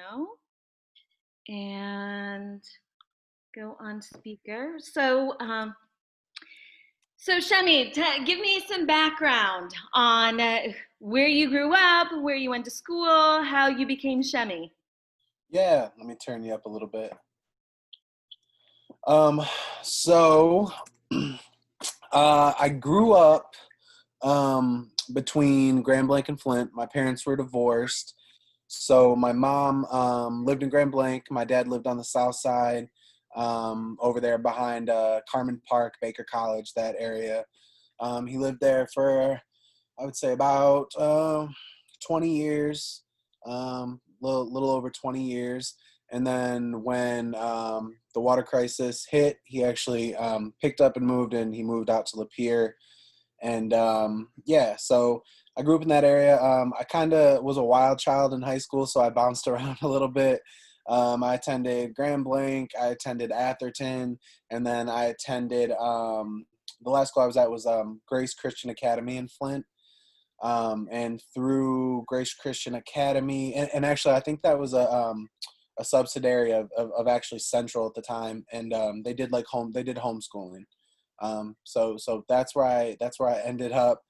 now and go on speaker. So Shemy, give me some background on where you grew up, where you went to school, how you became Shemy. Yeah, let me turn you up a little bit. Um, so I grew up between Grand Blanc and Flint. My parents were divorced. So my mom lived in Grand Blanc. My dad lived on the south side, over there behind Carmen Park, Baker College, that area. He lived there for, I would say, about 20 years, little over 20 years. And then when the water crisis hit, he actually picked up and moved, and he moved out to Lapeer. And yeah, so I grew up in that area. I kind of was a wild child in high school, so I bounced around a little bit. I attended Grand Blanc, I attended Atherton, and then I attended the last school I was at was Grace Christian Academy in Flint. And through Grace Christian Academy, and actually I think that was a subsidiary of actually Central at the time, and they did homeschooling. So that's where I ended up,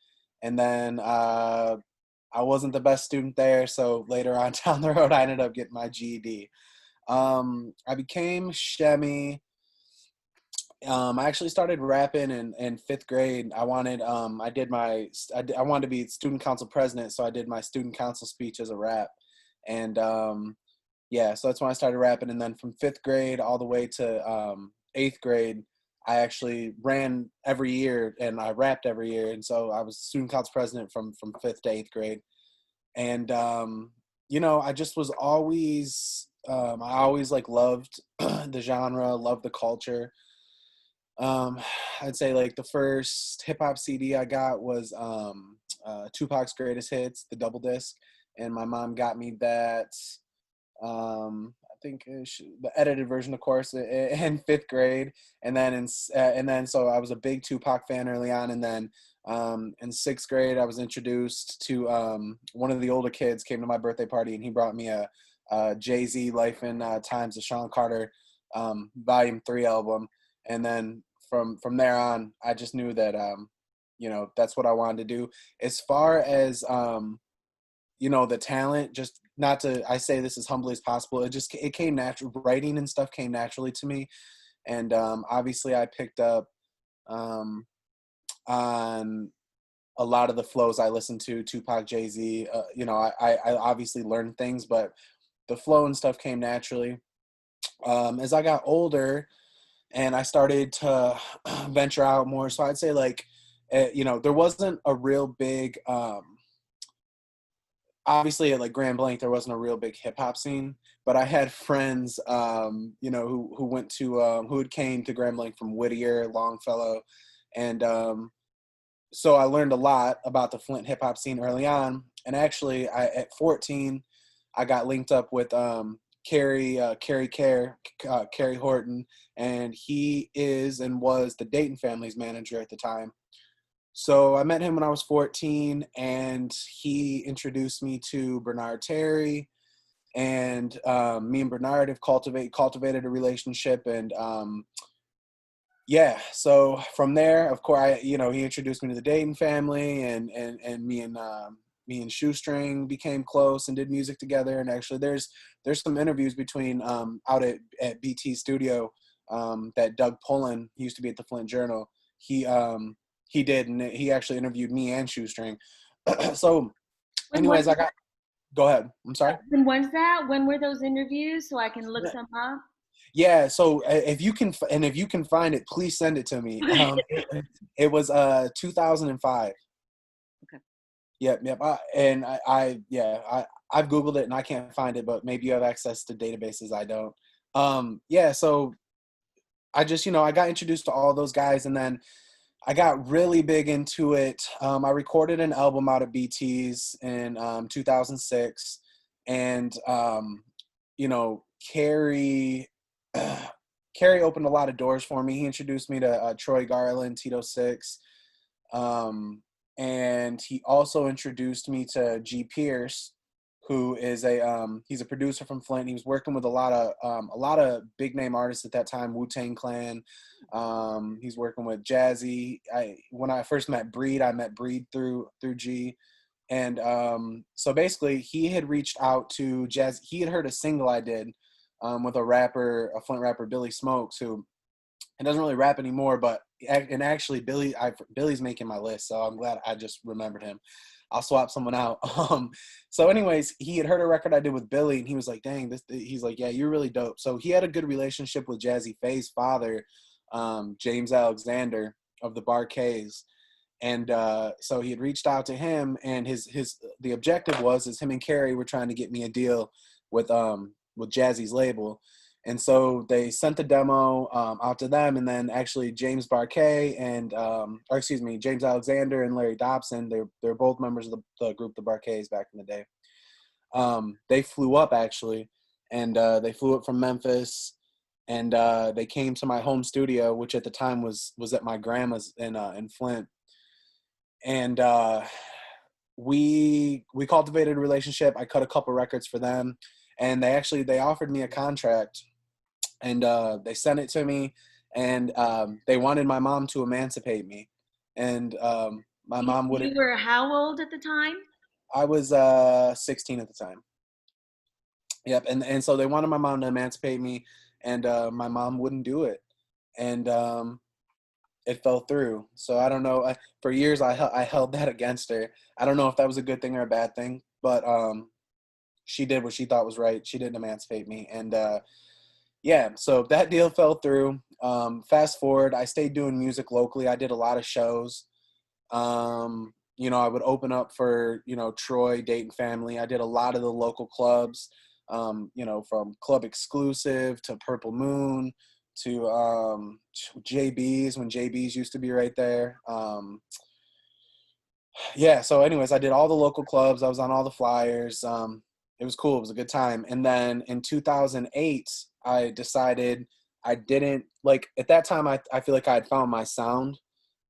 and then I wasn't the best student there, so later on down the road I ended up getting my GED. I became Shemy. I actually started rapping in fifth grade. I wanted to be student council president, so I did my student council speech as a rap, and yeah, so that's when I started rapping. And then from fifth grade all the way to eighth grade, I actually ran every year and I rapped every year, and so I was student council president from fifth to eighth grade. And I just was always I always like loved the genre, loved the culture. um, I'd say like the first hip hop CD I got was Tupac's Greatest Hits, the double disc, and my mom got me that. I think the edited version, of course, in fifth grade, and then so I was a big Tupac fan early on, and then in sixth grade I was introduced to one of the older kids came to my birthday party, and he brought me a Jay-Z Life in Times of Sean Carter Volume 3 album, and then from there on, I just knew that that's what I wanted to do. As far as the talent, just not to, I say this as humbly as possible, it came natural. Writing and stuff came naturally to me, and obviously I picked up on a lot of the flows I listened to, Tupac, Jay-Z. I obviously learned things, but the flow and stuff came naturally. As I got older and I started to venture out more, so I'd say like, there wasn't a real big, obviously at like Grand Blanc, there wasn't a real big hip hop scene, but I had friends, who went to, who had came to Grand Blanc from Whittier, Longfellow. And so I learned a lot about the Flint hip hop scene early on. And actually at 14, I got linked up with Carrie Horton, and he is and was the Dayton family's manager at the time. So I met him when I was 14, and he introduced me to Bernard Terry, and me and Bernard have cultivated a relationship, and yeah. So from there, of course, he introduced me to the Dayton family, and me and Shoestring became close and did music together. And actually, there's some interviews between out at BT Studio that Doug Pullen, he used to be at the Flint Journal. He did, and he actually interviewed me and Shoestring. So, When was anyways, go ahead. I'm sorry. when was that? When were those interviews so I can look them up? Yeah. So if you can find it, please send it to me. It was 2005. Okay. Yep. I've Googled it and I can't find it, but maybe you have access to databases I don't. Yeah. So I just, I got introduced to all those guys, and then I got really big into it. I recorded an album out of BT's in 2006, and Carrie Carrie opened a lot of doors for me. He introduced me to Troy Garland, Tito Six, and he also introduced me to G Pierce, who is he's a producer from Flint. He was working with a lot of big name artists at that time, Wu-Tang Clan. He's working with Jazzy. When I first met Breed, I met Breed through G. And so basically, he had reached out to Jazz. He had heard a single I did with a Flint rapper, Billy Smokes, who he doesn't really rap anymore, but and actually Billy's making my list, so I'm glad I just remembered him. I'll swap someone out. So anyways, he had heard a record I did with Billy, and he was like, "Dang, this." He's like, "Yeah, you're really dope." So he had a good relationship with Jazzy Faye's father, James Alexander of the Barkays, and so he had reached out to him, and the objective was is him and Carrie were trying to get me a deal with Jazzy's label. And so they sent the demo out to them, and then actually James Barkay James Alexander and Larry Dobson, they're both members of the group, the Barkays, back in the day. They flew up actually, and they flew up from Memphis, and they came to my home studio, which at the time was at my grandma's in Flint, and we cultivated a relationship. I cut a couple records for them, and they offered me a contract, and they sent it to me, and they wanted my mom to emancipate me, and my mom wouldn't. You were how old at the time? I was 16 at the time. Yep, and so they wanted my mom to emancipate me, and my mom wouldn't do it, and it fell through. So I don't know. For years I held that against her. I don't know if that was a good thing or a bad thing, but she did what she thought was right. She didn't emancipate me, and yeah, so that deal fell through. Fast forward, I stayed doing music locally. I did a lot of shows. I would open up for, Troy, Dayton Family. I did a lot of the local clubs, from Club Exclusive to Purple Moon to JB's, when JB's used to be right there. Yeah, so anyways, I did all the local clubs. I was on all the flyers. It was cool. It was a good time. And then in 2008, I decided I didn't like at that time. I feel like I had found my sound,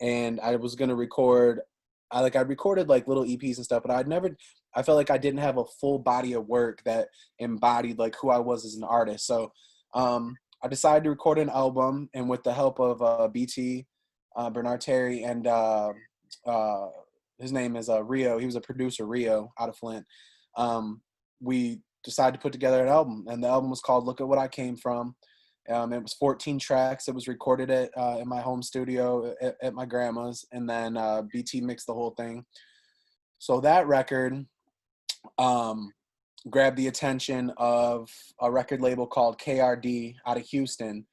and I was gonna record. I recorded like little EPs and stuff, but I felt like I didn't have a full body of work that embodied like who I was as an artist. So I decided to record an album, and with the help of BT, Bernard Terry, and his name is Rio. He was a producer, Rio, out of Flint. We decided to put together an album, and the album was called "Look at What I Came From." It was 14 tracks. It was recorded in my home studio at my grandma's, and then BT mixed the whole thing. So that record grabbed the attention of a record label called KRD out of Houston,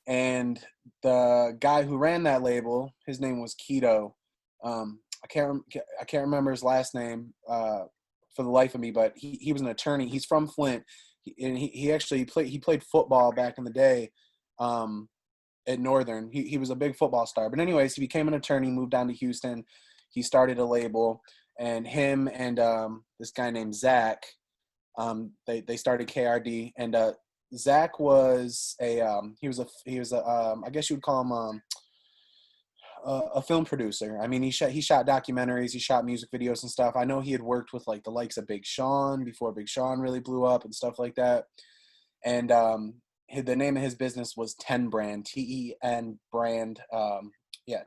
and the guy who ran that label, his name was Keto. I can't remember his last name for the life of me, but he was an attorney. He's from Flint. He actually played football back in the day at Northern. He was a big football star. But anyways, he became an attorney, moved down to Houston. He started a label, and him and this guy named Zach, they started KRD. And Zach was he was I guess you would call him a film producer. I mean, he shot documentaries, he shot music videos and stuff. I know he had worked with like the likes of Big Sean before Big Sean really blew up and stuff like that. And the name of his business was 10 Brand, TEN Brand.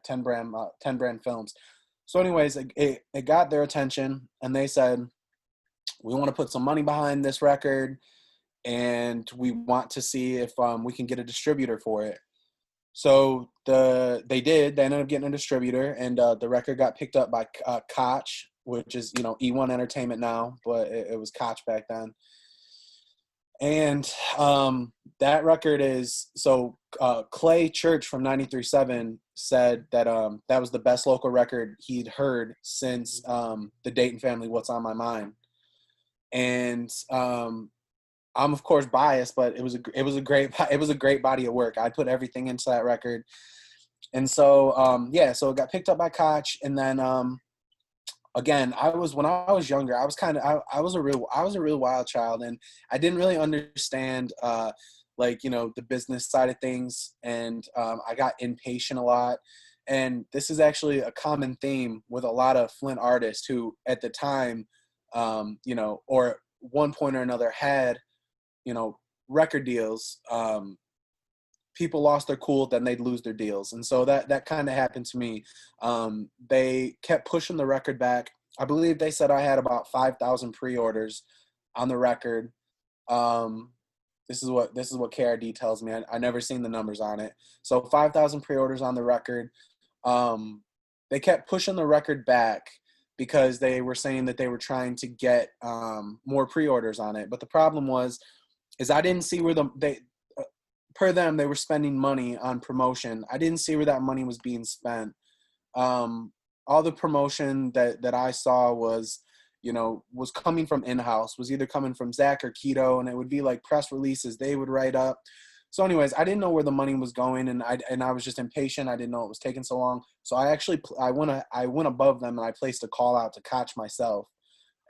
10 Brand Films. So anyways, it got their attention, and they said, we want to put some money behind this record, and we want to see if we can get a distributor for it. So they ended up getting a distributor, and the record got picked up by Koch, which is, E1 Entertainment now, but it was Koch back then. And that record is, so Clay Church from 93.7 said that that was the best local record he'd heard since the Dayton Family, What's on My Mind. And I'm of course biased, but it was a great body of work. I put everything into that record, and so so it got picked up by Koch, and then again, when I was younger, I was a real wild child, and I didn't really understand the business side of things, and I got impatient a lot. And this is actually a common theme with a lot of Flint artists who at the time, or one point or another had, record deals, people lost their cool, then they'd lose their deals. And so that kind of happened to me. They kept pushing the record back. I believe they said I had about 5,000 pre-orders on the record. This is what KRD tells me. I never seen the numbers on it. So 5,000 pre-orders on the record. They kept pushing the record back because they were saying that they were trying to get more pre-orders on it. But the problem is I didn't see where per them, they were spending money on promotion. I didn't see where that money was being spent. All the promotion that I saw was coming from in-house, was either coming from Zach or Keto, and it would be like press releases they would write up. So anyways, I didn't know where the money was going, and I was just impatient. I didn't know it was taking so long. So I went above them, and I placed a call out to Koch myself.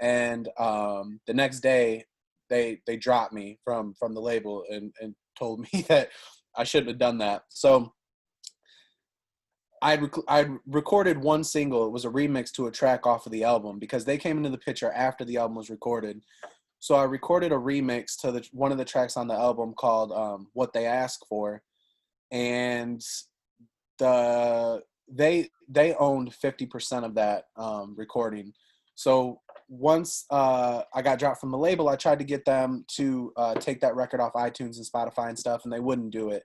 And the next day, they dropped me from the label and told me that I shouldn't have done that. So I recorded one single. It was a remix to a track off of the album because they came into the picture after the album was recorded. So I recorded a remix to one of the tracks on the album called "What They Ask For," and they owned 50% of that recording. So once I got dropped from the label, I tried to get them to take that record off iTunes and Spotify and stuff, and they wouldn't do it.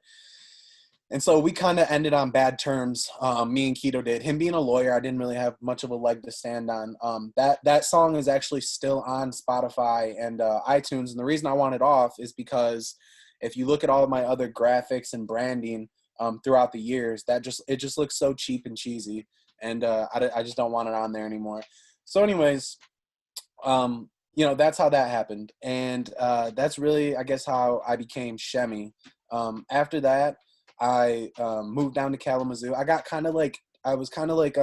And so we kind of ended on bad terms. Me and Keto did. Him being a lawyer, I didn't really have much of a leg to stand on. That song is actually still on Spotify and iTunes. And the reason I want it off is because if you look at all of my other graphics and branding throughout the years, it just looks so cheap and cheesy. And I just don't want it on there anymore. So anyways, that's how that happened. And that's really, I guess, how I became Shemy. After that, I moved down to Kalamazoo. I was kind of like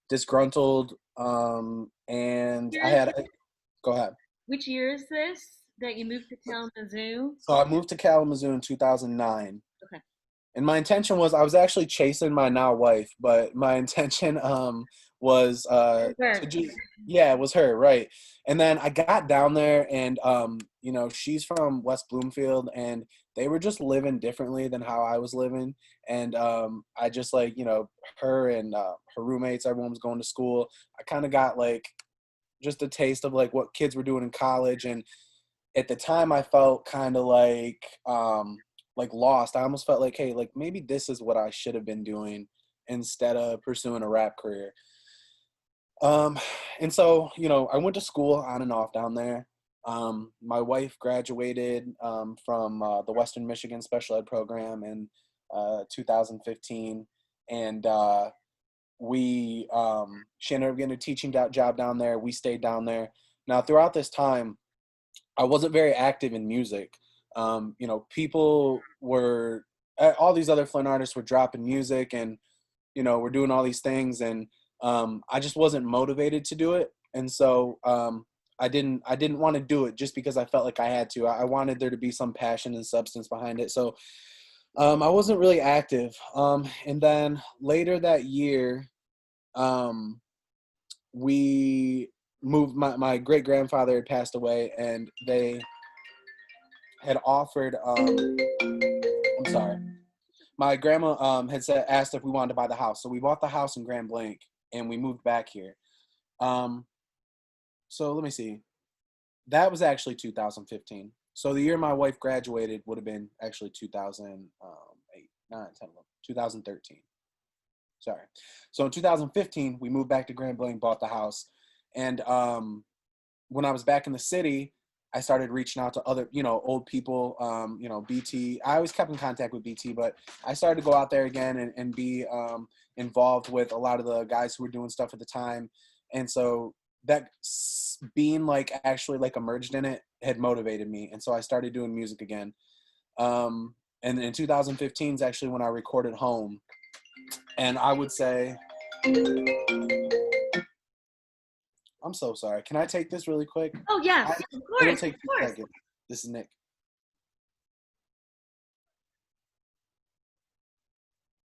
disgruntled, and go ahead. Which year is this that you moved to Kalamazoo? So I moved to Kalamazoo in 2009. Okay. And my intention was, I was actually chasing my now wife, but my intention was it was her, right? And then I got down there, and she's from West Bloomfield, and they were just living differently than how I was living. And I just her and her roommates, everyone was going to school. I kind of got just a taste of what kids were doing in college, and at the time I felt kind of lost. I almost felt hey, maybe this is what I should have been doing instead of pursuing a rap career. And so, I went to school on and off down there. My wife graduated from the Western Michigan Special Ed program in 2015. And she ended up getting a teaching job down there. We stayed down there. Now, throughout this time, I wasn't very active in music. People were, all these other Flint artists were dropping music and, we're doing all these things. And I just wasn't motivated to do it. And so I didn't want to do it just because I felt like I had to. I wanted there to be some passion and substance behind it. So I wasn't really active. And then later that year, we moved, my great grandfather had passed away, and they had offered, I'm sorry. My grandma asked if we wanted to buy the house. So we bought the house in Grand Blanc, and we moved back here. So let me see. That was actually 2015. So the year my wife graduated would have been actually 2008, 9, 10, 11, 2013. Sorry. So in 2015, we moved back to Grand Blanc, bought the house. And when I was back in the city, I started reaching out to other, old people, BT. I always kept in contact with BT, but I started to go out there again and be involved with a lot of the guys who were doing stuff at the time. And so that being actually immersed in it had motivated me. And so I started doing music again. And in 2015 is actually when I recorded Home. And I would say, I'm so sorry. Can I take this really quick? Oh, yes, of course. It'll take 2 seconds. This is Nick.